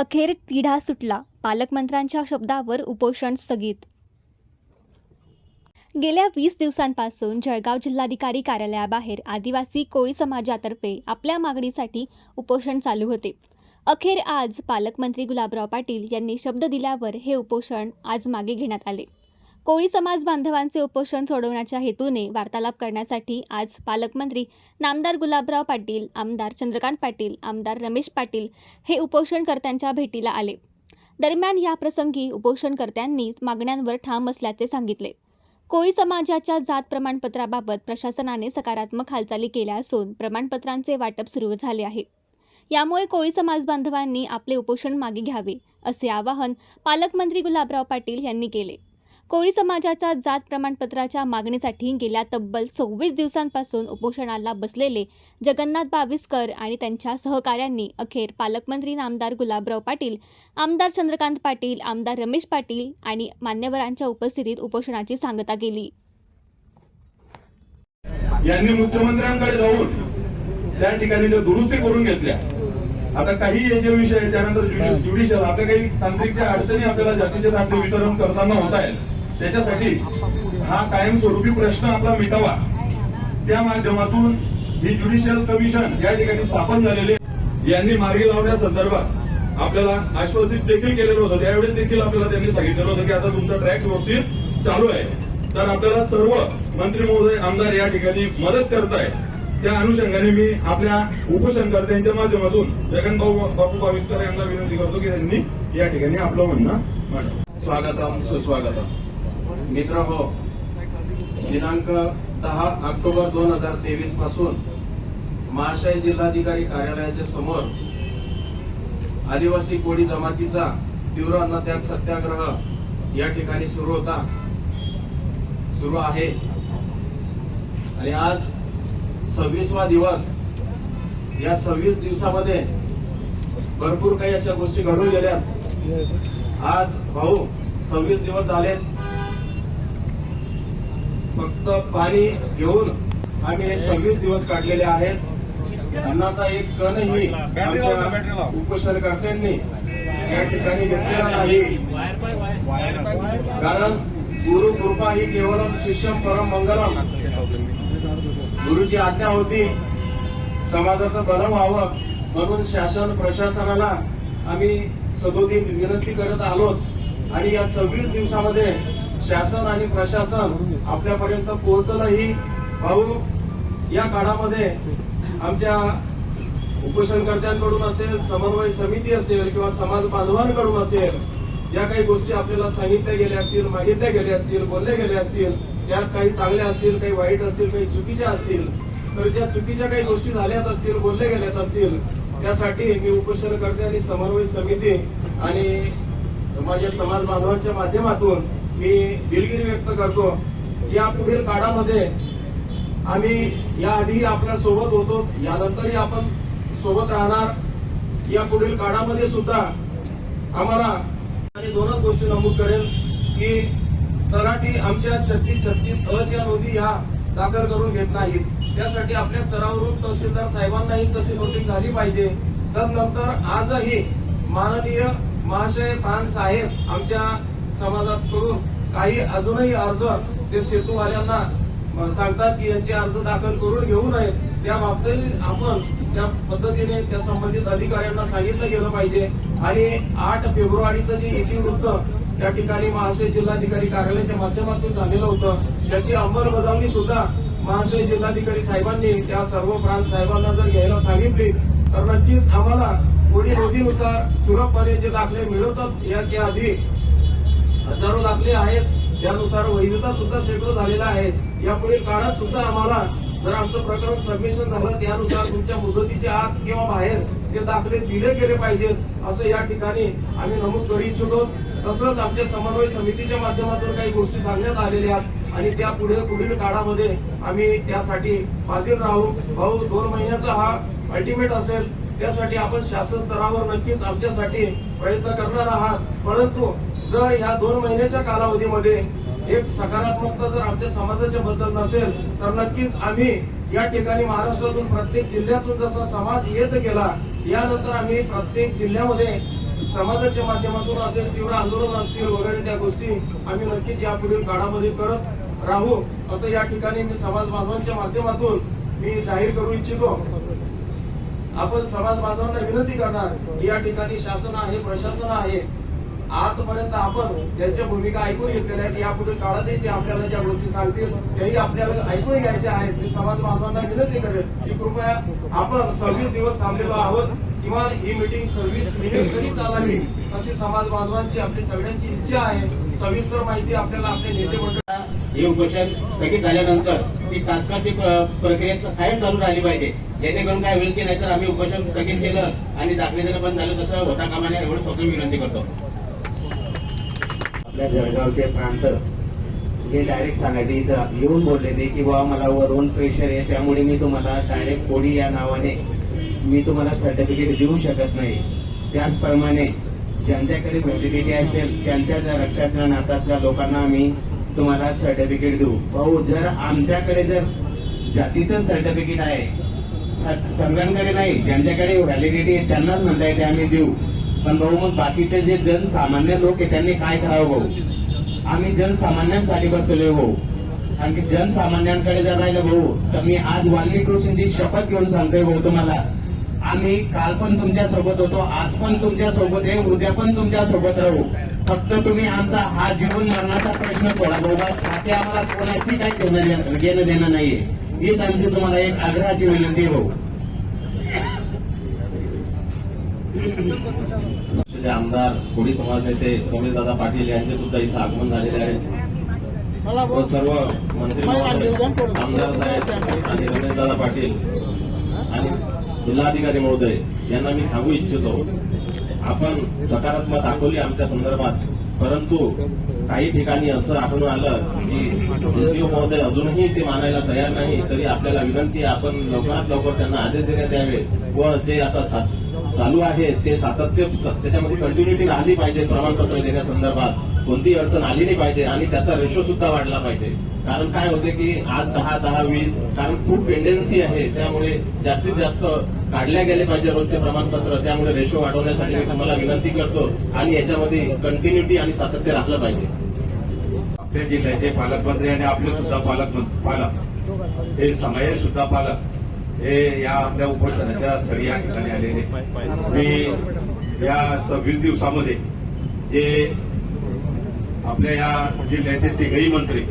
अखेर तिढा सुटला, पालकमंत्र्यांच्या शब्दावर उपोषण स्थगित। गेल्या 20 दिवसांपासून जळगाव जिल्हाधिकारी कार्यालयाबाहेर आदिवासी कोळी समाजातर्फे आपल्या मागणीसाठी उपोषण चालू होते। अखेर आज पालकमंत्री गुलाबराव पाटील यांनी शब्द दिल्यावर हे उपोषण आज मागे घेण्यात आले। कोळी समाज बांधवांचे उपोषण सोडवण्याच्या हेतूने वार्तालाप करण्यासाठी आज पालकमंत्री नामदार गुलाबराव पाटील, आमदार चंद्रकांत पाटील, आमदार रमेश पाटील हे उपोषणकर्त्यांच्या भेटीला आले। दरम्यान या प्रसंगी उपोषणकर्त्यांनी मागण्यांवर ठाम असल्याचे सांगितले। कोळी समाजाच्या जात प्रमाणपत्राबाबत प्रशासनाने सकारात्मक हालचाली केल्या असून प्रमाणपत्रांचे वाटप सुरू झाले आहे। यामुळे कोळी समाज बांधवांनी आपले उपोषण मागे घ्यावे असे आवाहन पालकमंत्री गुलाबराव पाटील यांनी केले। कोळी समाजाच्या जात प्रमाणपत्राच्या मागणीसाठी गेल्या तब्बल 26 दिवसांपासून उपोषणाला बसलेले जगन्नाथ बाविस्कर आणि त्यांच्या सहकाऱ्यांनी अखेर पालकमंत्री नामदार गुलाबराव पाटील, आमदार चंद्रकांत पाटील, आमदार रमेश पाटील आणि मान्यवरांच्या उपस्थितीत उपोषणाची सांगता केली। यांनी मुख्यमंत्र्यांकडे जाऊन त्या ठिकाणी ते दुरुस्ती करून घेतल्या। आता काही याचे विषय त्यानंतर ज्युडिशियल आपल्या काही तांत्रिकच्या अडचणी आपल्याला जातीचे दाखले वितरण करताना होत आहेत, त्याच्यासाठी हा कायमस्वरूपी प्रश्न आपला मिटावा, त्या माध्यमातून ही ज्युडिशियल कमिशन या ठिकाणी स्थापन झालेले यांनी मार्गी लावण्यासंदर्भात आपल्याला आश्वासित देखील केलेलं होतं। त्यावेळेस देखील आपल्याला त्यांनी सांगितलेलं होतं की आता तुमचा ट्रॅक व्यवस्थित चालू आहे, तर आपल्याला सर्व मंत्री महोदय, आमदार या ठिकाणी मदत करताय। त्या अनुषंगाने मी आपल्या उपोषणकर्त्यांच्या माध्यमातून बापू बाविस्कर यांना विनंती करतो की त्यांनी या ठिकाणी आपलं म्हणणं मांडावं। स्वागतम सुस्वागतम। मित्रहो, दिनांक 10 ऑक्टोबर 2023 पासून महाशय जिल्हाधिकारी कार्यालयाच्या समोर आदिवासी कोळी जमातीचा तीव्र अन्नत्याग सत्याग्रह या ठिकाणी सुरू आहे आणि आज 26वा दिवस। या 26 दिवसामध्ये भरपूर काही अशा गोष्टी घडून गेल्या। आज भाऊ 26 दिवस झाले, फक्त पाणी घेऊन आम्ही 26 दिवस काढलेले आहेत। अन्नाचा एक कणही आमच्या उपोषणकर्त्यांनी या ठिकाणी घेतलेला नाही, कारण गुरु कृपा ही केवलम शिष्यम परम मंगलम। गुरुची आज्ञा होती समाजाचं भलं व्हावं, म्हणून शासन प्रशासनाला आम्ही सदोदित विनंती करत आलोत आणि या 26 दिवसामध्ये शासन आणि प्रशासन आपल्यापर्यंत पोहोचलंही। भाऊ, या काळामध्ये आमच्या उपोषणकर्त्यांकडून असेल, समन्वय समिती असेल किंवा समाज बांधवांकडून असेल, ज्या काही गोष्टी आपल्याला सांगितल्या गेल्या असतील, मागितल्या गेल्या असतील, बोलले गेले असतील, त्यात काही चांगल्या असतील, काही वाईट असतील, काही चुकीच्या असतील, तर ज्या चुकीच्या काही गोष्टी झाल्यात असतील, बोलले गेल्यात असतील, त्यासाठी मी उपोषणकर्ते आणि समन्वय समिती आणि माझ्या समाज बांधवांच्या माध्यमातून मी दिलगिरी व्यक्त करतो। या पुढील काळामध्ये आम्ही याआधी आपल्या सोबत होतो, यानंतरही आपण सोबत राहणार। या पुढील काळामध्ये सुद्धा आम्हाला आणि दोनच गोष्टी नमूद करेल की तलाठी आमच्या 36 अच्या नोंदी या दाखल करून घेत नाहीत, त्यासाठी आपल्या स्तरावरून तहसीलदार साहेबांनाही तशी नोटीस झाली पाहिजे। त्यानंतर आजही माननीय महाशय प्रांत साहेब आमच्या समाजाकडून काही अजूनही अर्ज ते सेतूवाल्यांना सांगतात की यांचे अर्ज दाखल करून घेऊ नयेत, त्या बाबतीत आपण त्या पद्धतीने त्या संबंधित अधिकाऱ्यांना सांगितलं गेलं पाहिजे। आणि 8 फेब्रुवारीचं जे इतिवृत्त त्या ठिकाणी महाशय जिल्हाधिकारी कार्यालयाच्या माध्यमातून झालेलं होतं, त्याची अंमलबजावणी सुद्धा महाशय जिल्हाधिकारी साहेबांनी त्या सर्व प्रांत साहेबांना जर घ्यायला सांगितली तर नक्कीच आम्हाला पुढील नोंदीनुसार सुलभपणे जे दाखले मिळवतात, याच्या आधी हजारो दाखले आहेत, त्यानुसार वैधता सुद्धा शेकडो झालेला आहे। या पुढील काळात सुद्धा आम्हाला जर आमचं प्रकरण सबमिशन झालं त्यानुसार तुमच्या मुदतीच्या आत किंवा बाहेर ते दाखले दिले गेले पाहिजेत असं या ठिकाणी आम्ही नमूद करू इच्छितो। तसंच आमच्या समन्वय समितीच्या माध्यमातून काही गोष्टी सांगण्यात आलेल्या आहेत आणि त्या पुढील काळामध्ये आम्ही त्यासाठी बाधित राहू। भाऊ, 2 महिन्याचा हा अल्टिमेट असेल, त्यासाठी आपण शासन स्तरावर नक्कीच आमच्यासाठी प्रयत्न करणार आहात, परंतु जर ह्या 2 महिन्याच्या कालावधीमध्ये एक सकारात्मकता जर आमच्या समाजाच्या बद्दल नसेल तर नक्कीच आम्ही या ठिकाणी महाराष्ट्रातून प्रत्येक जिल्ह्यातून जसा समाज येत गेला, यानंतर आम्ही प्रत्येक जिल्ह्यामध्ये समाजाच्या माध्यमातून असेल, तीव्र आंदोलन असतील वगैरे त्या गोष्टी आम्ही नक्कीच यापुढील काळामध्ये करत राहू असं या ठिकाणी मी समाज बांधवांच्या माध्यमातून मी जाहीर करू इच्छितो. आपण समाज बांधवांना विनंती करणार, या ठिकाणी शासन आहे, प्रशासन आहे, आजपर्यंत आपण त्यांच्या भूमिका ऐकून घेतलेल्या आहेत. यापुढील काळातही ते आपल्याला ज्या गोष्टी सांगतील त्याही आपल्याला ऐकून घ्यायच्या आहेत. मी समाज बांधवांना विनंती करेन की कृपया आपण 26 दिवस थांबलेलो आहोत, किमान ही मीटिंग 26 मिनिट तरी चालावी अशी समाज बांधवांची आपली सगळ्यांची इच्छा आहे. सविस्तर माहिती आपल्याला आपले नेते मंडळ हे उपोषण स्थगित झाल्यानंतर ती तात्काळ प्रक्रिया कायम चालू राहिली पाहिजे, जेणेकरून काय होईल की नाहीतर आम्ही उपोषण स्थगित केलं आणि दाखले देणं बंद झालं तसं होता कामा नये एवढं स्वतः विनंती करतो. आपल्या जळगावचे प्रांत हे डायरेक्ट सांगायचे, इथं येऊन बोलले ते की बाबा मला वरून प्रेशर आहे, त्यामुळे मी तुम्हाला डायरेक्ट कोडी या नावाने मी तुम्हाला सर्टिफिकेट देऊ शकत नाही. त्याचप्रमाणे ज्यांच्याकडे व्हॅलिडिटी असेल त्यांच्या रक्तातल्या नातातल्या लोकांना आम्ही तुम्हाला सर्टिफिकेट देऊ. भाऊ, जर आमच्याकडे जर जातीचं सर्टिफिकेट आहे, सर्वांकडे नाही, ज्यांच्याकडे व्हॅलिडिटी आहे त्यांनाच म्हणता येते आम्ही देऊ. पण भाऊ, मग बाकीचे जे जनसामान्य लोक आहे त्यांनी काय करावं भाऊ? आम्ही जनसामान्यांसाठी बसलोय भाऊ. कारण की जनसामान्यांकडे जर राहिलं भाऊ तर मी आज वाल्मिकी कृष्णांची शपथ घेऊन सांगतोय भाऊ तुम्हाला, आम्ही काल पण तुमच्या सोबत होतो, आज पण तुमच्या सोबत आहे, उद्या पण तुमच्या सोबत राहू. फक्त तुम्ही आमचा हा जीवन मरणाचा प्रश्न सोडा बाबा, ते आम्हाला कोणाची काही घेणं देणं नाहीये. हीच आमची तुम्हाला एक आग्रहाची विनंती भाऊ. आमदार कोळी समाज नेते रमेशदादा पाटील यांचे सुद्धा इथं आगमन झालेले आहे व सर्व मंत्री आमदार साहेब आणि रमेशदादा पाटील आणि जिल्हाधिकारी महोदय यांना मी सांगू इच्छितो, आपण सकारात्मक दाखवली आमच्या संदर्भात, परंतु काही ठिकाणी असं आढळून आलं की एसडीओ महोदय अजूनही ते मानायला तयार नाही. तरी आपल्याला विनंती आहे आपण लवकरात लवकर त्यांना आदेश देण्यात यावे व जे आता चालू आहे ते सातत्य त्याच्यामध्ये कंटिन्युटी राहिली पाहिजे. प्रमाणपत्र देण्यासंदर्भात कोणतीही अडचण आली नाही पाहिजे आणि त्याचा रेशो सुद्धा वाढला पाहिजे. कारण काय होते की आज 10-10-20 कारण खूप पेंडन्सी आहे, त्यामुळे जास्तीत जास्त काढल्या गेले पाहिजे रोजचे प्रमाणपत्र. त्यामुळे रेशो वाढवण्यासाठी मी तुम्हाला विनंती करतो आणि याच्यामध्ये कंटिन्युटी आणि सातत्य राखलं पाहिजे. आपल्या जिल्ह्याचे पालकमंत्री आणि आपले सुद्धा पालक हे समाज सुद्धा पालक हे या आपल्या उपोषणाच्या स्थळी या ठिकाणी आलेले. मी या 26 दिवसामध्ये जे आपल्या या जिल्ह्याचे तिघही मंत्री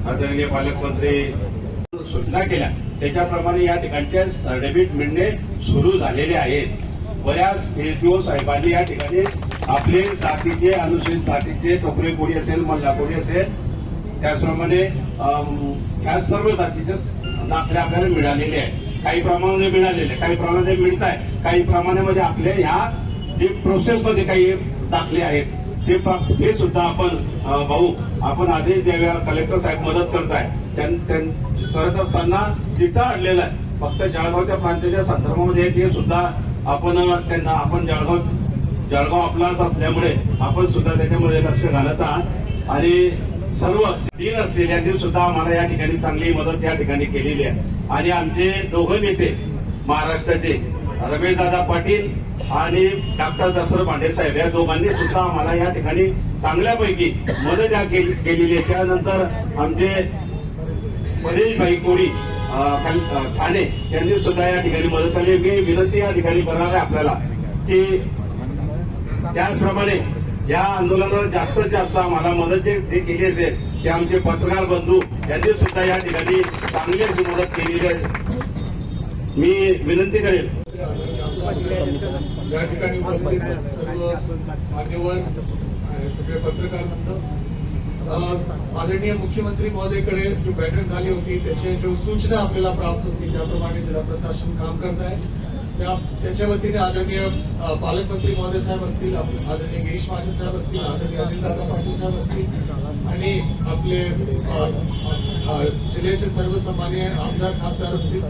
आदरणीय पालकमंत्री सूचना केल्या त्याच्याप्रमाणे या ठिकाणचे सर्टिफिकेट मिळणे सुरू झालेले आहेत. बऱ्याच एसडीओ साहेबांनी या ठिकाणी आपले जातीचे अनुसूचित जातीचे टोपरे कोळी असेल, मल्ला कोळी असेल, त्याचप्रमाणे ह्या सर्व जातीचे दाखले आपल्याला मिळालेले आहेत. काही प्रमाणामध्ये मिळालेले, काही प्रमाणामध्ये मिळत आहे, काही प्रमाणामध्ये आपल्या ह्या जे प्रोसेसमध्ये काही दाखले आहेत ते सुद्धा आपण भाऊ आपण आदेश द्याव्या. कलेक्टर साहेब मदत करताय, करत असताना तिथं आणलेलं आहे. फक्त जळगावच्या प्रांताच्या संदर्भामध्ये ते सुद्धा आपण त्यांना आपण जळगाव आपलाच असल्यामुळे आपण सुद्धा त्याच्यामध्ये लक्ष घालत आहात आणि सर्व 3 असलेल्यांनी सुद्धा आम्हाला या ठिकाणी चांगली मदत या ठिकाणी केलेली आहे. आणि आमचे दोघं नेते महाराष्ट्राचे रमेशदादा पाटील आणि डॉक्टर दसर भांडे साहेब या दोघांनी सुद्धा आम्हाला या ठिकाणी चांगल्यापैकी मदत केलेली आहे. त्यानंतर आमचे महेशभाई कोळी ठाणे यांनी सुद्धा या ठिकाणी मदत केली. मी विनंती या ठिकाणी करणार आहे आपल्याला की त्याचप्रमाणे या आंदोलनाला जास्तीत जास्त आम्हाला मदत जे केली असेल ते आमचे पत्रकार बंधू यांनी सुद्धा या ठिकाणी चांगली अशी मदत केलेली आहे. मी विनंती करेन या ठिकाणी उपस्थित सर्व मान्यवर सगळे पत्रकार आदरणीय मुख्यमंत्री महोदयकडे जो बैठक झाली होती त्याची जो सूचना आपल्याला प्राप्त होती त्याप्रमाणे जिल्हा प्रशासन काम करत आहे. त्याच्या वतीने आदरणीय पालकमंत्री महोदय साहेब असतील, आदरणीय गिरीश महाजन साहेब असतील, आदरणीय अनिलदादा पाटील साहेब असतील आणि आपले जिल्ह्याचे सर्व सन्माननीय आमदार खासदार असतील,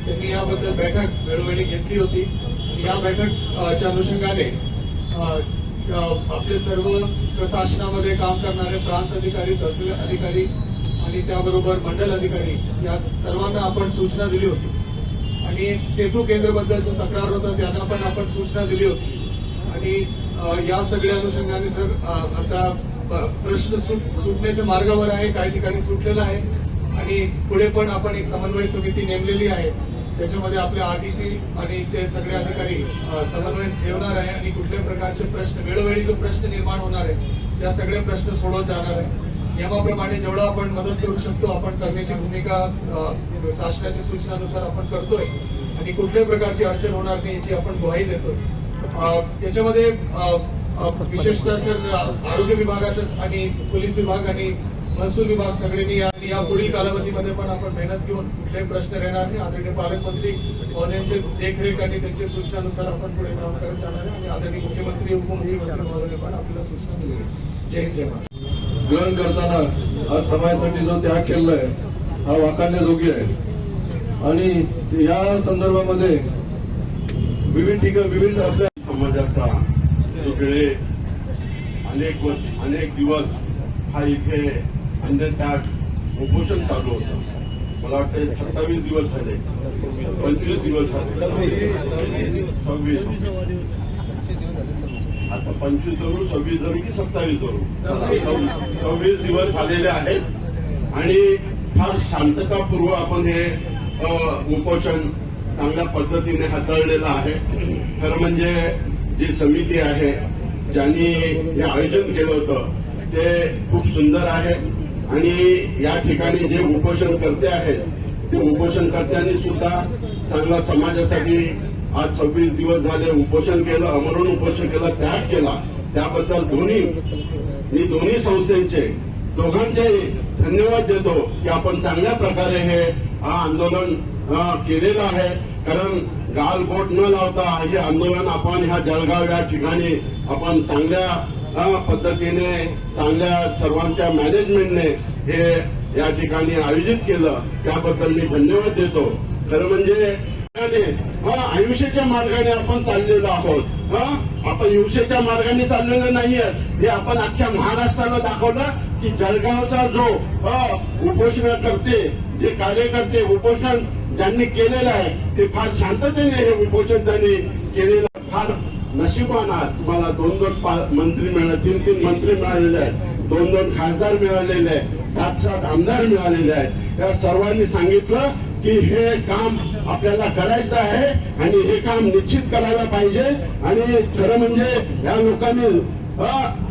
त्यांनी याबद्दल बैठक वेळोवेळी घेतली होती. या बैठकच्या अनुषंगाने आपले सर्व प्रशासनामध्ये काम करणारे प्रांत अधिकारी, तहसील अधिकारी आणि त्याबरोबर मंडल अधिकारी या सर्वांना आपण सूचना दिली होती आणि सेतू केंद्राबद्दल जो तक्रार होता त्यांना पण आपण सूचना दिली होती आणि या सगळ्या अनुषंगाने सर आता प्रश्न सुटण्याच्या मार्गावर आहे, काही ठिकाणी सुटलेला आहे आणि पुढे पण आपण एक समन्वय समिती नेमलेली आहे. त्याच्यामध्ये आपले आरटीसी आणि ते सगळे अधिकारी समन्वय ठेवणार आहे आणि कुठल्याही प्रकारचे प्रश्न वेळोवेळी जो प्रश्न निर्माण होणार आहे त्या सगळे प्रश्न सोडवत जाणार आहे. नियमाप्रमाणे जेवढं आपण मदत करू शकतो आपण करण्याची भूमिका शासनाच्या सूचनानुसार आपण करतोय आणि कुठल्याही प्रकारची अडचण होणार नाही याची आपण ग्वाही देतोय. याच्यामध्ये विशेषतः सर आरोग्य विभागाचं आणि पोलीस विभाग आणि महसूल विभाग सगळ्यांनी या पुढील कालावधीमध्ये पण आपण मेहनत घेऊन कुठलेही प्रश्न येणार नाही. आदरणीय पालकमंत्री महोदयांचे देखरेख आणि त्यांच्या सूचनानुसार आपण पुढे काम करत जाणार आहे आणि आदरणीय मुख्यमंत्री उपमुख्यमंत्री महोदय पण आपल्याला सूचना दिली. जय हिंद जय महाराष्ट्र. ग्रहण करताना आज समाजासाठी जो त्याग केलाय हा वाखाणण्याजोगी आहे आणि या संदर्भामध्ये विविध आपल्या समाजाचा जो गेले अनेक दिवस हा इथे अन्नत्याग उपोषण चालू होतं. मला वाटतं 27 दिवस झाले, 25 दिवस झाले, 26 आता 25 धरू, 26 धरू की 27 धरू, 26 दिवस झालेले आहेत आणि फार शांततापूर्व आपण हे उपोषण चांगल्या पद्धतीने हाताळलेलं आहे. खरं म्हणजे जी समिती आहे ज्यांनी हे आयोजन केलं होतं ते खूप सुंदर आहे आणि या ठिकाणी जे उपोषणकर्ते आहेत ते उपोषणकर्त्यांनी सुद्धा चांगला समाजासाठी आज 26 दिवस झाले उपोषण केलं, अमरून उपोषण केलं, त्याग केला. त्याबद्दल मी दोन्ही संस्थेचे दोघांचे धन्यवाद देतो की आपण चांगल्या प्रकारे हे आंदोलन केलेलं आहे. कारण गाल बोट न लावता हे आंदोलन आपण ह्या जळगाव या ठिकाणी आपण चांगल्या पद्धतीने चांगल्या सर्वांच्या मॅनेजमेंटने हे या ठिकाणी आयोजित केलं, त्याबद्दल मी धन्यवाद देतो. खरं म्हणजे आयुष्याच्या मार्गाने आपण चाललेलो आहोत. आपण हिंसेच्या मार्गाने चाललेलो नाहीये. हे आपण अख्ख्या महाराष्ट्राला दाखवलं की जळगावचा जो उपोषणकर्ते जे कार्यकर्ते उपोषण ज्यांनी केलेलं आहे ते फार शांततेने हे उपोषण त्यांनी केलेलं. फार नशिबान आहात. तुम्हाला 2 मंत्री मिळाले, 3 मंत्री मिळालेले आहेत, 2 खासदार मिळालेले आहेत, 7 आमदार मिळालेले आहेत. या सर्वांनी सांगितलं की हे काम आपल्याला करायचं आहे आणि हे काम निश्चित करायला पाहिजे. आणि खरं म्हणजे या लोकांनी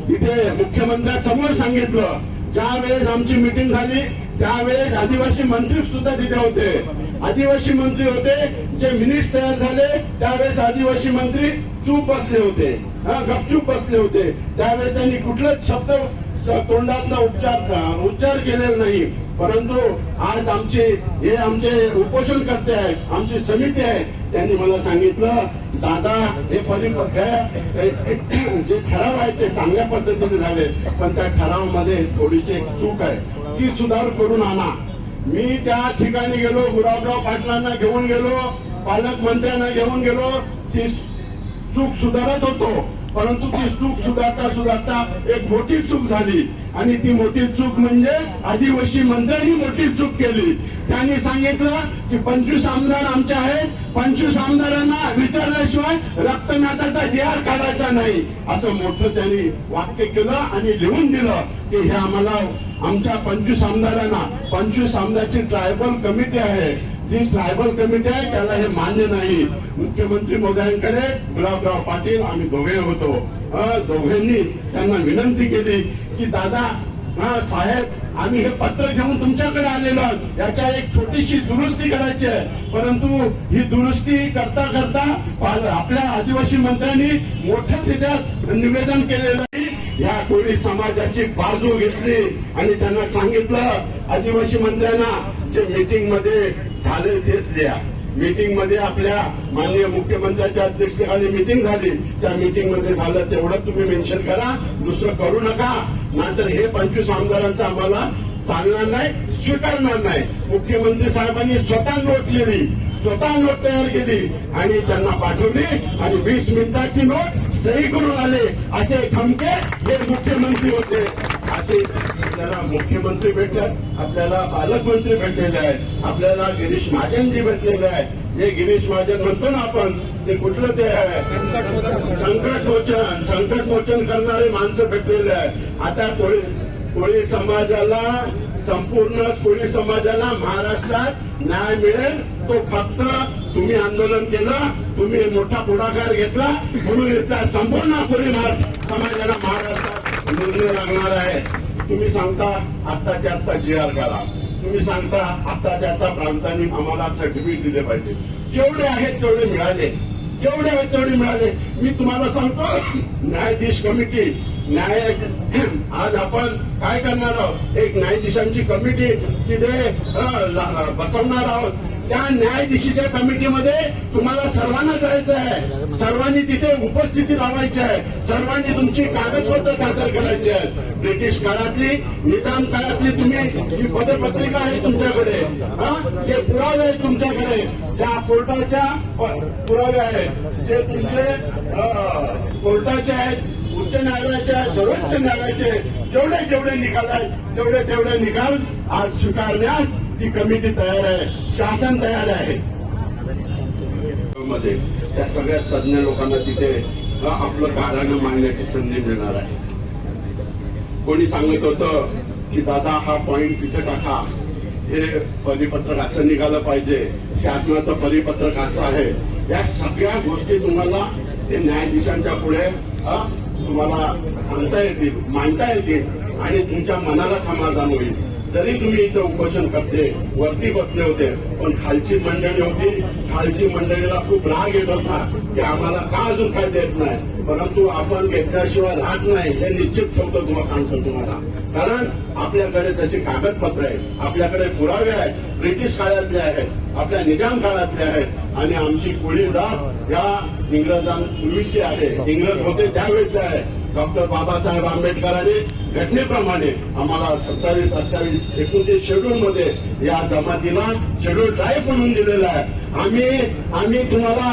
तिथे मुख्यमंत्र्यांसमोर सांगितलं. ज्या वेळेस आमची मिटिंग झाली त्यावेळेस आदिवासी मंत्री सुद्धा तिथे होते. आदिवासी मंत्री होते, जे मिनिट्स तयार झाले त्यावेळेस आदिवासी मंत्री चूप बसले होते, गपचूप बसले होते. त्यावेळेस त्यांनी कुठलाच शब्द तोंडातला उच्चार केलेला नाही. परंतु आज आमचे उपोषण करते आहेत, आमची समिती आहे, त्यांनी मला सांगितलं दादा हे जे ठराव आहे ते चांगल्या पद्धतीने झाले, पण त्या ठरावामध्ये थोडीशी एक चूक आहे, ती सुधार करून आणा. मी त्या ठिकाणी गेलो, गुलाबराव पाटलांना घेऊन गेलो, पालकमंत्र्यांना घेऊन गेलो, ती चूक सुधारत होतो. परंतु ती चूक सुधारता एक मोठी चूक झाली आणि ती मोठी चूक म्हणजे आदिवासी मंत्र्यांनी मोठी चूक केली. त्यांनी सांगितलं की 25 आमदार आमचे आहेत, 25 आमदारांना विचारल्याशिवाय रक्तनाथाचा DR काढायचा नाही, असं मोठं त्यांनी वाक्य केलं आणि लिहून दिलं की हे आम्हाला आमच्या 25 आमदारांना 25 आमदाराची ट्रायबल कमिटी आहे, जी ट्रायबल कमिटी आहे त्याला हे मान्य नाही. मुख्यमंत्री महोदयांकडे गुलाबराव पाटील आम्ही दोघे होतो. दोघांनी त्यांना विनंती केली की दादा साहेब आम्ही हे पत्र घेऊन तुमच्याकडे आलेलो आहोत, याच्या एक छोटीशी दुरुस्ती करायची आहे. परंतु ही दुरुस्ती करता आपल्या आदिवासी मंत्र्यांनी मोठं त्याच्यात निवेदन केलेलं आहे. या कोळी समाजाची बाजू घेतली आणि त्यांना सांगितलं आदिवासी मंत्र्यांना जे मीटिंग मध्ये झाले तेच द्या. मीटिंग मध्ये आपल्या माननीय मुख्यमंत्र्यांच्या अध्यक्षतेखाली मीटिंग झाली, त्या मीटिंग मध्ये झालं तेवढं तुम्ही मेन्शन करा, दुसरं करू नका. नाहीतर हे 25 आमदारांचं आम्हाला चालणार नाही, स्वीकारणार नाही. मुख्यमंत्री साहेबांनी स्वतः नोट तयार केली आणि त्यांना पाठवली आणि 20 मिनिटाची नोट सही करून आले. असे खमके हे मुख्यमंत्री होते. असे आपल्याला मुख्यमंत्री भेटल्यात, आपल्याला पालकमंत्री भेटलेले आहेत, आपल्याला गिरीश महाजनजी भेटलेले आहेत. जे गिरीश महाजन म्हणतो ना आपण, ते कुठलं ते आहे, संकट मोचन करणारे माणसं भेटलेले आहे. आता कोळी समाजाला, संपूर्ण कोळी समाजाला महाराष्ट्रात न्याय मिळेल तो फक्त तुम्ही आंदोलन केलं, तुम्ही मोठा पुढाकार घेतला म्हणून इथल्या संपूर्ण कोळी समाजाला महाराष्ट्रात निर्णय लागणार आहे. तुम्ही सांगता आत्ताच्या आत्ता GR करा, तुम्ही सांगता आत्ताच्या आता प्रांतांनी आम्हाला सर्टिफिकेट दिले पाहिजे. जेवढे आहेत तेवढे मिळाले, जेवढे आहेत तेवढे मिळाले. मी तुम्हाला सांगतो, न्यायाधीश कमिटी आज आपण काय करणार आहोत, एक न्यायाधीशांची कमिटी तिथे बसवणार आहोत. त्या न्यायाधीशीच्या कमिटीमध्ये तुम्हाला सर्वांना जायचं आहे, सर्वांनी तिथे उपस्थिती लावायची आहे, सर्वांनी तुमची कागदपत्र सादर करायची आहे. ब्रिटिश काळातली, निजाम काळातली तुम्ही जी पदपत्रिका आहे तुमच्याकडे, जे पुरावे आहेत तुमच्याकडे, ज्या कोर्टाच्या पुरावे आहेत, जे तुमचे कोर्टाचे आहेत, उच्च न्यायालयाचे, सर्वोच्च न्यायालयाचे जेवढे निकाल आहेत तेवढे निकाल आज स्वीकारण्यास ती कमिटी तयार आहे, शासन तयार आहे. मध्ये त्या सगळ्या तज्ञ लोकांना तिथे आपलं गाऱ्हाणं मांडण्याची संधी मिळणार आहे. कोणी सांगत होतं की दादा हा पॉइंट तिथे टाका, हे परिपत्रक असं निघालं पाहिजे, शासनाचं परिपत्रक असं आहे. या सगळ्या गोष्टी तुम्हाला ते न्यायाधीशांच्या पुढे तुम्हाला सांगता येतील, मांडता येतील आणि तुमच्या मनाला समाधान होईल. जरी तुम्ही इथं उपोषण करते, वरती बसले होते, पण खालची मंडळी होती, खालची मंडळीला खूप राग येत होता की आम्हाला का अजून काय देत नाही. परंतु आपण घेतल्याशिवाय राहत नाही हे निश्चित ठेवतो, तुम्हाला सांगतो तुम्हाला. कारण आपल्याकडे तशी कागदपत्र आहेत, आपल्याकडे पुरावे आहेत, ब्रिटिश काळातले आहेत, आपल्या निजाम काळातले आहेत आणि आमची कोळी जात या इंग्रजांपूर्वीची आहे, इंग्रज होते त्यावेळेच आहे. डॉक्टर बाबासाहेब आंबेडकरांनी घटनेप्रमाणे आम्हाला 27, 28, 29 शेड्यूल मध्ये या जमातीला शेड्यूल ट्राईब म्हणून दिलेलं आहे. आम्ही तुम्हाला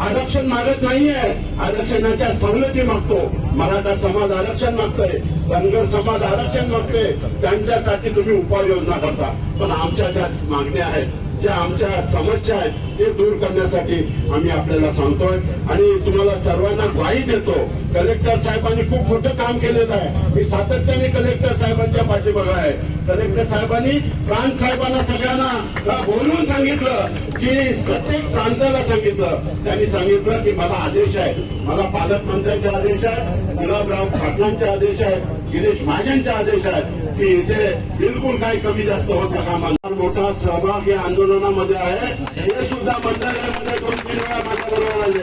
आरक्षण मागत नाहीये, आरक्षणाच्या सवलती मागतो. मराठा समाज आरक्षण मागतोय, धनगर समाज आरक्षण मागतोय, त्यांच्यासाठी तुम्ही उपाययोजना करता. पण आमच्या ज्या मागण्या आहेत, ज्या आमच्या समस्या आहेत ते दूर करण्यासाठी आम्ही आपल्याला सांगतोय आणि तुम्हाला सर्वांना ग्वाही देतो. कलेक्टर साहेबांनी खूप मोठं काम केलेलं आहे. मी सातत्याने कलेक्टर साहेबांच्या पाठीमागे आहे. कलेक्टर साहेबांनी प्रांत साहेबांना सगळ्यांना बोलवून सांगितलं की प्रत्येक प्रांताला सांगितलं, त्यांनी सांगितलं की मला आदेश आहे, मला पालकमंत्र्यांचे आदेश आहे, गुलाबराव पाटलांचे आदेश आहे, गिरीश महाजनचे आदेश आहेत की इथे बिलकुल काही कमी जास्त होता कामा. मोठा सहभाग या आंदोलनामध्ये आहे. हे सुद्धा मंत्रालयामध्ये 2-3 वेळा माझ्याबरोबर आले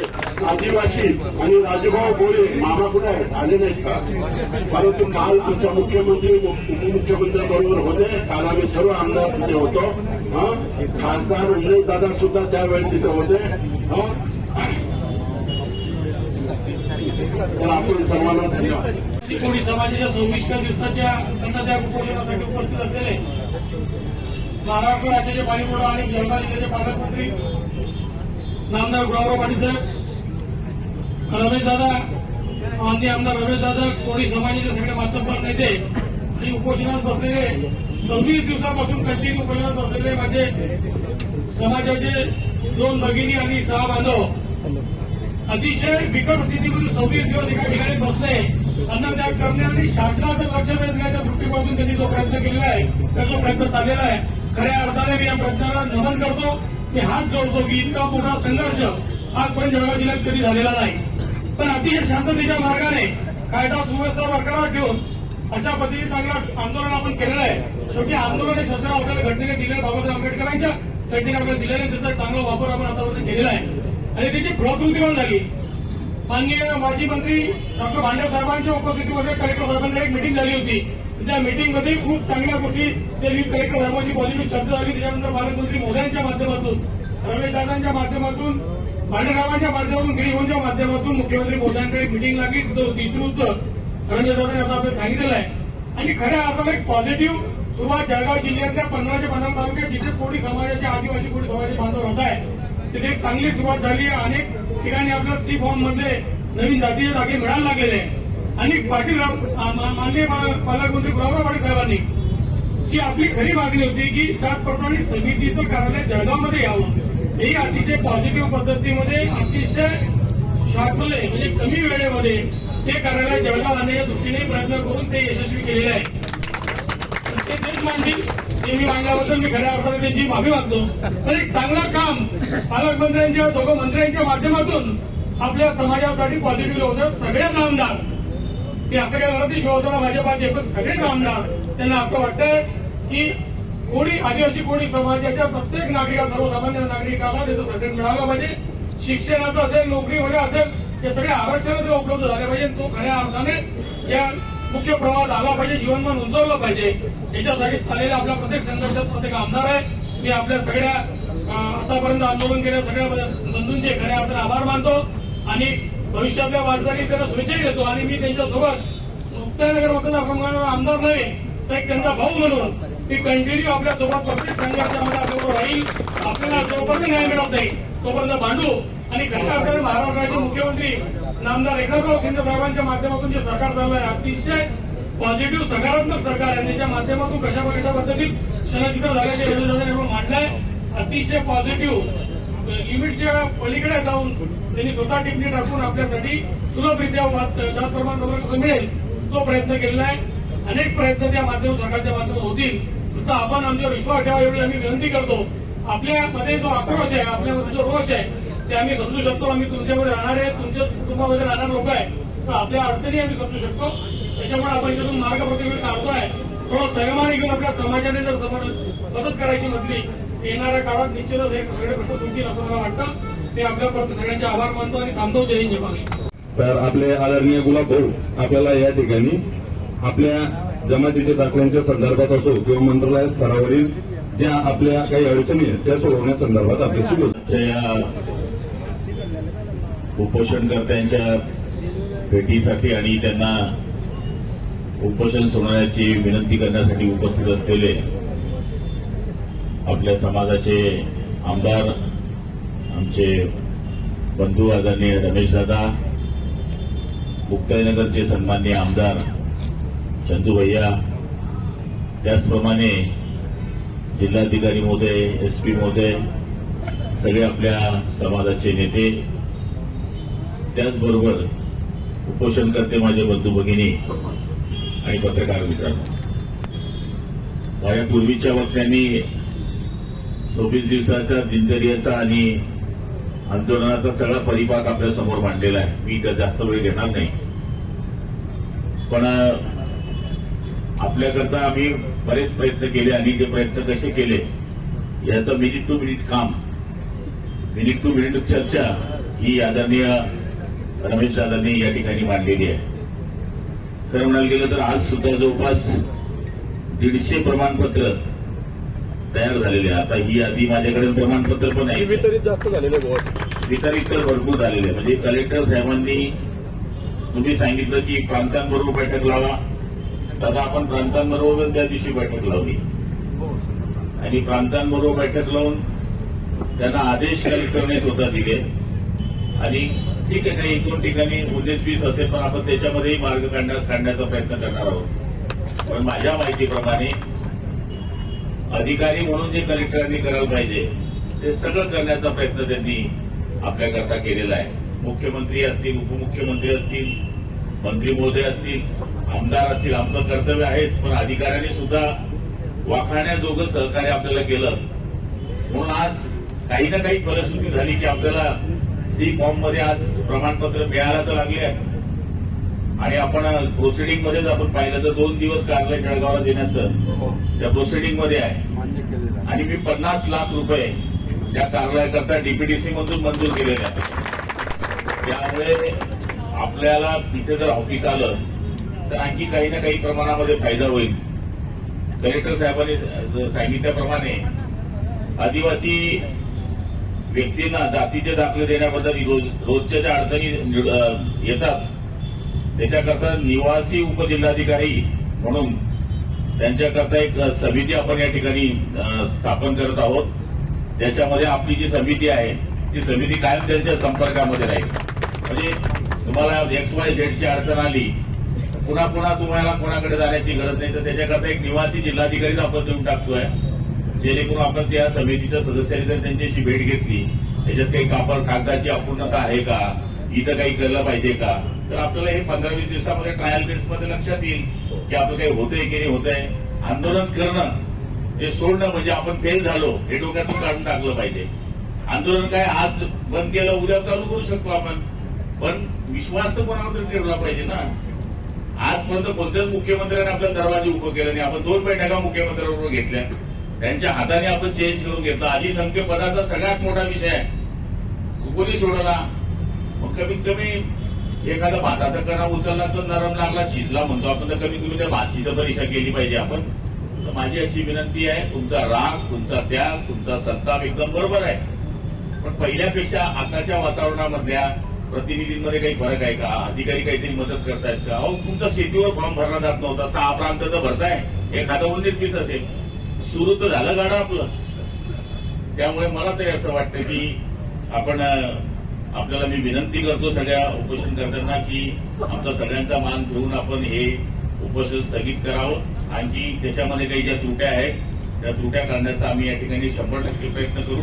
आदिवासी आणि राजूभाऊ बोळे. मामा कुठे आहेत, आले नाहीत का? परंतु काल आमच्या मुख्यमंत्री उपमुख्यमंत्री बरोबर होते. काल आम्ही सर्व आमदार तिथे होतो. खासदार उमेश दादा सुद्धा त्यावेळी तिथे होते. तर आपण सर्वांना धन्यवाद. कोळी समाजाच्या 26 दिवसाच्या अन्नत्याग उपोषणासाठी उपस्थित असलेले महाराष्ट्र राज्याचे पाणीपुरवठा आणि जळगाव जिल्ह्याचे पालकमंत्री नामदार गुलाबराव पाटील साहेब, रमेशदादा, माननीय आमदार रमेशदादा, कोळी समाजाचे सगळे मातब्बर नेते आणि उपोषणात बसलेले 26 दिवसापासून कंटिन्यू उपोषणात बसलेले माझे समाजाचे 2 भगिनी आणि 6 बांधव अतिशय बिकट स्थितीमध्ये 26 दिवस एका ठिकाणी बसले, अन्नत्याग करणे आणि शासनाचं लक्ष वेधण्याच्या दृष्टिकोनातून त्यांनी जो प्रयत्न केलेला आहे त्याचा प्रयत्न चाललेला आहे. खऱ्या अर्थाने मी या प्रयत्नाला नमन करतो. मी हात जोडतो की इतका मोठा संघर्ष आजपर्यंत जळगाव जिल्ह्यात कधी झालेला नाही. पण अतिशय शांततेच्या मार्गाने कायदा सुव्यवस्था बरकरार ठेवून अशा पद्धतीने चांगलं आंदोलन आपण केलेलं आहे. शेवटी आंदोलन हे शासन आपल्याला घटनेने दिले, बाबासाहेब आंबेडकरांच्या घटनेने आपल्याला दिलेले, त्याचा चांगला वापर आपण आतापर्यंत केलेला आहे आणि त्याची फलश्रुती पण झाली. माननीय माजी मंत्री डॉक्टर भांडे साहेबांच्या उपस्थितीमध्ये कलेक्टर साहेबांची एक मिटिंग झाली होती. त्या मिटिंगमध्ये खूप चांगल्या गोष्टी कलेक्टर साहेबांची पॉझिटिव्ह चर्चा झाली. त्याच्यानंतर पालकमंत्री मोदयांच्या माध्यमातून, रमेशदादांच्या माध्यमातून, भांडेसाहेबांच्या माध्यमातून, गिरीभाऊंच्या माध्यमातून मुख्यमंत्री मोदयांकडे एक मिटिंग लागली. तिचं नेतृत्व रमेशदादांनी आता आपल्याला सांगितलेलं आहे आणि खऱ्या अर्थाने एक पॉझिटिव्ह सुरुवात जळगाव जिल्ह्यातल्या 15 ते 15 तालुक्यात जिथे कोळी समाजाचे, आदिवासी कोळी समाजाचे बांधव राहत आहे तिथे एक चांगली सुरुवात झाली. अनेक ठिकाणी आपल्याला सी फॉर्म मध्ये नवीन जातीचे दाखले मिळायला लागलेले आणि पाटील माननीय पालकमंत्री गुलाबराव पाटील साहेबांनी जी आपली खरी मागणी होती की त्याचप्रमाणे समितीचं कार्यालय जळगावमध्ये यावं, ही अतिशय पॉझिटिव्ह पद्धतीमध्ये अतिशय शार्पले म्हणजे कमी वेळेमध्ये ते कार्यालय जळगाव आणण्याच्या दृष्टीने प्रयत्न करून ते यशस्वी केलेले आहे. ते तेच मानतील ते मी मांडल्याबद्दल मी खऱ्या अर्थाने त्यांची माफी मागतो. तर एक चांगलं काम पालकमंत्र्यांच्या दोघं मंत्र्यांच्या माध्यमातून आपल्या समाजासाठी पॉझिटिव्ह होतं. सगळेच आमदार ते असं काय म्हणत नाही शिवसेना भाजपाचे, पण सगळेच आमदार त्यांना असं वाटतंय की कोणी आदिवासी कोणी समाजाच्या प्रत्येक नागरिकाला, सर्वसामान्य नागरिकाला त्याचं सर्टिफिकेट मिळालं पाहिजे. शिक्षणाचं असेल, नोकरीमध्ये असेल, हे सगळे आरक्षण उपलब्ध झाले पाहिजे. तो खऱ्या अर्थाने या मुख्य प्रवाहात आला पाहिजे, जीवनमान उंचावलं पाहिजे. याच्यासाठी चाललेल्या आपल्या प्रत्येक संघर्षात प्रत्येक आमदार आहे. मी आपल्या सगळ्या आतापर्यंत आंदोलन केल्या सगळ्या बंधूंचे खऱ्या अर्थाने आभार मानतो आणि भविष्यातल्या वाटचाली त्यांना शुभेच्छाही देतो. आणि मी त्यांच्यासोबत मुक्ताईनगर मतदारसंघाचा आमदार नाही तर एक त्यांचा भाऊ म्हणून मी कंटिन्यू आपल्या सोबत प्रत्येक संघर्षामध्ये आपल्याबरोबर राहील. आपल्याला जोपर्यंत न्याय मिळत नाही तोपर्यंत भांडू आणि खऱ्या अर्थाने महाराष्ट्राचे मुख्यमंत्री नामदार एकनाथराव शिंदे साहेबांच्या माध्यमातून जे सरकार चाललं आहे अतिशय पॉझिटिव्ह सकारात्मक सरकार आहे. त्याच्या माध्यमातून कशा पद्धतीत क्षणचित्र झाल्याचे योजना मांडलाय. अतिशय पॉझिटिव्ह लिमिटच्या पलीकडे जाऊन त्यांनी स्वतः टिप्पणी टाकून आपल्यासाठी सुलभरित्या जात प्रमाणपत्र कसं मिळेल तो प्रयत्न केलेला आहे. अनेक प्रयत्न त्या माध्यम सरकारच्या माध्यमातून होतील. फक्त आपण आमच्यावर विश्वास ठेवा एवढी आम्ही विनंती करतो. आपल्यामध्ये जो आक्रोश आहे, आपल्यामध्ये जो रोष आहे ते आम्ही समजू शकतो. आम्ही तुमच्यामध्ये राहणारे, तुमच्या कुटुंबामध्ये राहणारे लोक आहे, तर आपल्या अडचणी आम्ही समजू शकतो. त्याच्यामुळे आपण इथून मार्ग प्रतिक्रिया काढतोय. थोडं संयमाने घेऊन आपल्या समाजाने जर मदत करायची म्हटली येणाऱ्या काळात निश्चितच हे सगळे प्रश्न सुटतील असं मला वाटतं. ते आपल्या प्रति सगळ्यांचे आभार मानतो आणि थांबतो. जय हिंद, जय महाराष्ट्र. तर आपले आदरणीय गुलाब भाऊ आपल्याला या ठिकाणी आपल्या जमातीच्या दाखल्यांच्या संदर्भात असो किंवा मंत्रालय स्तरावरील ज्या आपल्या काही अडचणी आहेत त्या सोडवण्यासंदर्भात आपल्याशी बोलतो. या उपोषणकर्त्यांच्या भेटीसाठी आणि त्यांना उपोषण सोडण्याची विनंती करण्यासाठी उपस्थित असलेले आपल्या समाजाचे आमदार आमचे बंधू आदरणीय रमेश दादा, मुक्ताईनगरचे सन्माननीय आमदार चंदू भैया, त्याचप्रमाणे जिल्हाधिकारी महोदय, एसपी महोदय, सगळे आपल्या समाजाचे नेते, त्याचबरोबर उपोषणकर्ते माझे बंधू भगिनी आणि पत्रकार मित्रांनो, माझ्या पूर्वीच्या वक्त्यांनी 24 दिवसाचा दिनचर्याचा आणि आंदोलनाचा सगळा परिपाक आपल्या समोर मांडलेला आहे. मी जास्त वेळ घेणार नाही, पण आपल्याकरता आम्ही बरेच प्रयत्न केले आणि ते प्रयत्न कसे केले याचं मिनिट टू मिनिट काम, मिनिट टू मिनिट चर्चा ही आदरणीय रमेश दादांनी या ठिकाणी मांडलेली आहे. खरं म्हणायला गेलं तर आज सुद्धा जवळपास 150 प्रमाणपत्र तयार झालेले आहे. आता ही यादी माझ्याकडे प्रमाणपत्र पण आहे, वितरित जास्त झालेले वितरित तर भरपूर झालेले. म्हणजे कलेक्टर साहेबांनी तुम्ही सांगितलं की प्रांतांबरोबर बैठक लावा, दादा आपण प्रांतांबरोबर त्या दिवशी बैठक लावली आणि प्रांतांबरोबर बैठक लावून त्यांना आदेश कलेक्टरने स्वतः दिले आणि ठीक आहे काही 1-2 ठिकाणी 19-20 असेल पण आपण त्याच्यामध्येही मार्ग काढण्याचा प्रयत्न करणार आहोत. पण माझ्या माहितीप्रमाणे अधिकारी म्हणून जे कलेक्टरांनी करायला पाहिजे ते सगळं करण्याचा प्रयत्न त्यांनी आपल्याकरता केलेला आहे. मुख्यमंत्री असतील, उपमुख्यमंत्री असतील, मंत्री महोदय असतील, आमदार असतील, आमचं कर्तव्य आहेच, पण अधिकाऱ्यांनी सुद्धा वाखाणण्याजोगं सहकार्य आपल्याला केलं. म्हणून आज काही ना काही फलश्रुती झाली की आपल्याला सी फॉर्म मध्ये आज प्रमाणपत्र मिळायला तर लागले आहे आणि आपण प्रोसिडिंग मध्येच आपण पाहिलं तर 2 दिवस काढलंय जळगावला देण्याचं त्या प्रोसिडिंग मध्ये आहे आणि मी 50 लाख रुपये त्या कार्यालयाकरता डीपीडीसी मधून मंजूर केलेले आहे. त्यामुळे आपल्याला तिथे जर ऑफिस आलं तर आणखी काही ना काही प्रमाणामध्ये फायदा होईल. कलेक्टर साहेबांनी सांगितल्याप्रमाणे आदिवासी व्यक्तींना जातीचे दाखले देण्याबद्दल रोजच्या ज्या अडचणी येतात त्याच्याकरता निवासी उपजिल्हाधिकारी म्हणून त्यांच्याकरता एक समिती आपण या ठिकाणी स्थापन करत आहोत. त्याच्यामध्ये आपली जी समिती आहे ती समिती कायम त्यांच्या संपर्कामध्ये राहील. म्हणजे तुम्हाला XYZ ची अडचण आली पुन्हा पुन्हा तुम्हाला कोणाकडे जाण्याची गरज नाही, तर त्याच्याकरता एक निवासी जिल्हाधिकारीच आपण देऊन टाकतोय, जेणेकरून आपण त्या समितीच्या सदस्यांनी जर त्यांच्याशी भेट घेतली, त्याच्यात काही कागदाची अपूर्णता आहे का, इथं काही केलं पाहिजे का, तर आपल्याला हे 15-20 दिवसामध्ये ट्रायल बेसमध्ये लक्षात येईल की आपलं काही होतंय की नाही होतंय. आंदोलन करणं ते सोडणं म्हणजे आपण फेल झालो हे डोक्यातून काढून टाकलं पाहिजे. आंदोलन काय आज बंद केलं उद्या चालू करू शकतो आपण, पण विश्वास तर कोणावर तरी ठेवला पाहिजे ना. आजपर्यंत कोणत्याच मुख्यमंत्र्यांनी आपल्या दरवाजे उभं केलं नाही. आपण 2 बैठका मुख्यमंत्र्यांबरोबर घेतल्या, त्यांच्या हाताने आपण चेंज करून घेतलं. आधी संख्य पदाचा सगळ्यात मोठा विषय आहे, कोणी सोडला. मग कमीत कमी एखादा भाताचा कणा उचलला तो नरम लागला शिजला म्हणतो आपण, तर कमीत कमी त्या भातची तर परीक्षा केली पाहिजे आपण. तर माझी अशी विनंती आहे, तुमचा राग, तुमचा त्याग, तुमचा संताप एकदम बरोबर आहे, पण पहिल्यापेक्षा आताच्या वातावरणामधल्या प्रतिनिधींमध्ये काही फरक आहे का, अधिकारी काहीतरी मदत करतायत का. अहो तुमचा शेतीवर फॉर्म भरला जात नव्हता, 6 प्रांत तर भरताय, एखादा 19-20 असेल, सुरू तर झालं गाडं आपलं. त्यामुळे मला तरी असं वाटतं की आपण आपल्याला मी विनंती करतो सगळ्या उपोषणकर्त्यांना की आमचा सगळ्यांचा मान घेऊन आपण हे उपोषण स्थगित करावं. आणखी त्याच्यामध्ये काही ज्या त्रुट्या आहेत त्या त्रुट्या करण्याचा आम्ही या ठिकाणी 100% प्रयत्न करू.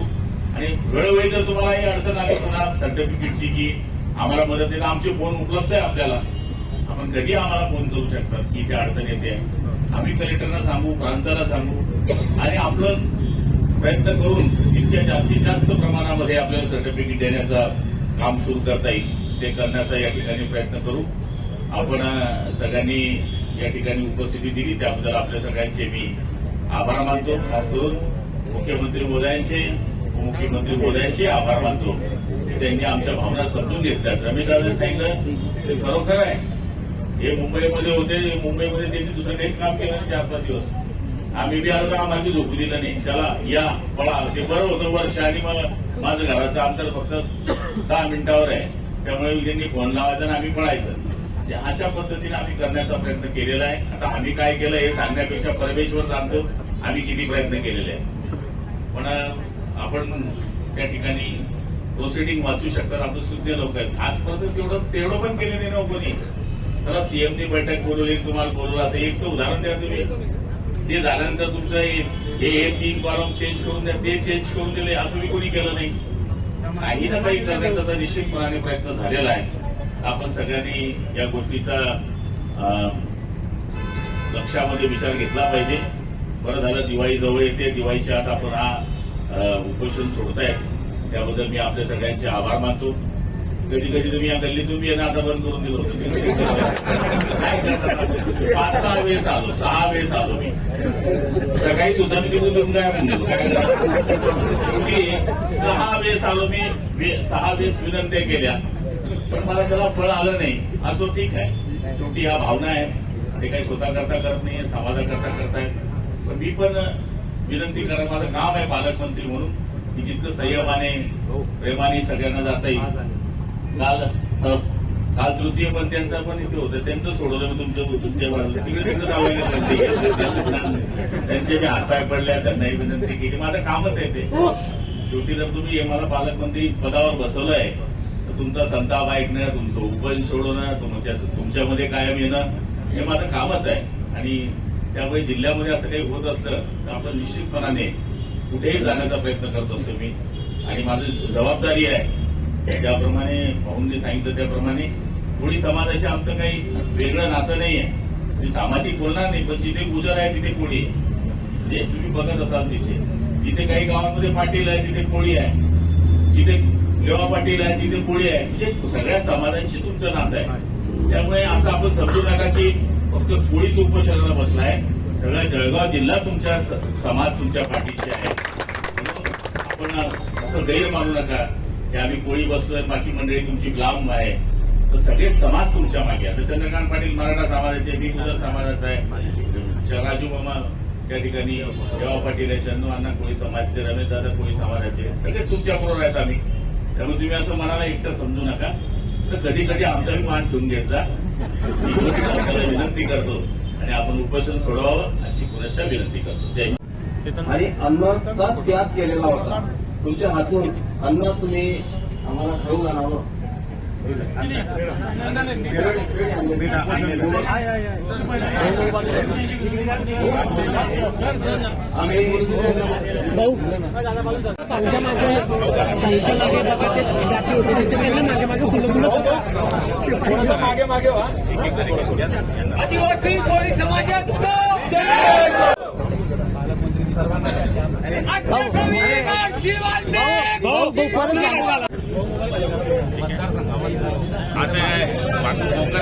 आणि वेळोवेळी जर तुम्हाला ही अडचण आली पुन्हा सर्टिफिकेटची की आम्हाला मदत देणं, आमचे फोन उपलब्ध आहे आपल्याला, आपण कधी आम्हाला फोन करू शकतात की त्या अडचण येते. आम्ही कलेक्टरना सांगू, प्रांताला सांगू आणि आपलं प्रयत्न करून इतक्या जास्तीत जास्त प्रमाणामध्ये आपल्याला सर्टिफिकेट देण्याचा काम सुरू करता येईल ते करण्याचा या ठिकाणी प्रयत्न करू. आपण सगळ्यांनी या ठिकाणी उपस्थिती दिली त्याबद्दल आपल्या सगळ्यांचे मी आभार मानतो. खास करून मुख्यमंत्री महोदयांचे, उपमुख्यमंत्री महोदयांचे आभार मानतो. त्यांनी आमच्या भावना समजून घेतल्यात. रमेशदादांनी सांगितलं ते खरोखर आहे. हे मुंबईमध्ये होते, मुंबईमध्ये त्यांनी दुसरं काहीच काम केलं नाही 4-5 दिवस. आम्ही बी आलो तर आम्हाला झोपू दिलं नाही, चला या पळा. ते बरं होतं वर्ष, आणि मग माझं घराचं अंतर फक्त 10 मिनिटावर आहे, त्यामुळे त्यांनी फोन लावायचा आणि आम्ही पळायचं. अशा पद्धतीने आम्ही करण्याचा प्रयत्न केलेला आहे. आता आम्ही काय केलं हे सांगण्यापेक्षा परमेश्वर जाणतो आम्ही किती प्रयत्न केलेले आहे. पण आपण त्या ठिकाणी प्रोसिडिंग वाचू शकतात, आपण सुज्ञ लोक आहेत. आजपर्यंत तेवढं पण केलं नाही ना कोणी. त्याला सीएमनी बैठक बोलवली, तुम्हाला बोलवलं असं एक तर उदाहरण द्या तुम्ही. ते झाल्यानंतर तुमचं हे 3 कॉलम चेंज करून द्या, ते चेंज करून दिले, असं मी कोणी केलं नाही. काही ना काही करण्याचा तर निश्चितपणाने प्रयत्न झालेला आहे. आपण सगळ्यांनी या गोष्टीचा लक्षामध्ये विचार घेतला पाहिजे. बरं झालं दिवाळी जवळ येते, दिवाळीच्या आत आपण हा उपोषण सोडताय, त्याबद्दल मी आपल्या सगळ्यांचे आभार मानतो. कधी कधी तुम्ही या गल्लीतून मी आता बंद करून दिलं होतं. 5-6 वेळेस आलो, 6 वेळेस आलो मी. सकाळी सुद्धा मी तिथून काय म्हणतो 6 वेळेस आलो मी, 6 वेळेस विनंत्या केल्या, पण मला त्याला फळ आलं नाही. असो ठीक आहे, शेवटी ह्या भावना आहे, ते काही स्वतः करता करत नाही, समाजाकरता करतायत. पण मी पण विनंती करा, माझं काम आहे पालकमंत्री म्हणून की जितकं संयमाने प्रेमाने सगळ्यांना जाता येईल. काल तृतीय पण त्यांचा पण इथे होतं, त्यांचं सोडवलं मी तुमच्या बाजूला तिकडे तिकडे त्यांचे मी हातपाय पडल्या, त्यांनाही विनंती केली. माझं कामच आहे ते. शेवटी जर तुम्ही मला पालकमंत्री पदावर बसवलंय तर तुमचा संताप ऐकणं, तुमचं उपोषण सोडवणं, तुमच्यामध्ये कायम येणं हे माझं कामच आहे. आणि त्यामुळे जिल्ह्यामध्ये असं काही होत असलं तर आपण निश्चितपणाने कुठेही जाण्याचा प्रयत्न करत असतो मी. आणि माझी जबाबदारी आहे, ज्याप्रमाणे भाऊंनी सांगितलं त्याप्रमाणे कोळी समाजाशी आमचं काही वेगळं नातं नाहीये. मी सामाजिक बोलणार नाही, पण जिथे गुजर आहे तिथे कोळी आहे. म्हणजे तुम्ही बघत असाल तिथे काही गावांमध्ये पाटील आहे तिथे कोळी आहे, जिथे लेवा पाटील आहे तिथे कोळी आहे. म्हणजे सगळ्या समाजांशी तुमचं नातं आहे. त्यामुळे असं आपण समजू नका की फक्त कोळीच उपोषणाला बसलाय. सगळा जळगाव जिल्हा तुमच्या समाज तुमच्या पाठीशी आहे. म्हणून आपण असं गैर मानू नका की आम्ही कोळी बसलोय, बाकी मंडळी तुमची लांब आहे. तर सगळे समाज तुमच्या मागे आहे. चंद्रकांत पाटील मराठा समाजाचे, मी गुजर समाजाचा आहे, राजू मामा त्या ठिकाणी देवा पाटील आहे, चंदू अण्णा कोळी समाजाचे, रमेश दादा कोळी समाजाचे, सगळे तुमच्याबरोबर आहेत आम्ही. त्यामुळे तुम्ही असं मनाला एकटं समजू नका. तर कधी कधी आमचाही मान ठेवून घेत जा, आपल्याला विनंती करतो. आणि आपण उपोषण सोडवावं अशी पुनश्च विनंती करतो. जय हिंद. आणि अन्नाचा त्याग केलेला होता. तुमच्या हातून अन्न तुम्ही आम्हाला खाऊ घालावं, आदिवासी कोळी समाजाचं असं आहे कोकण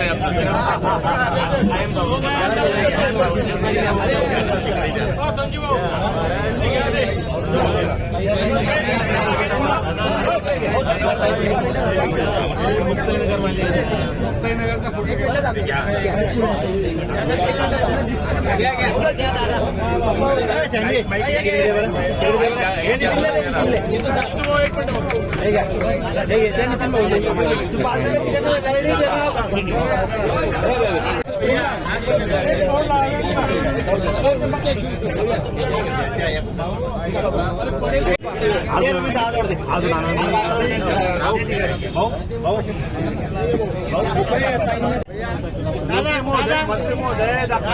आहे दादा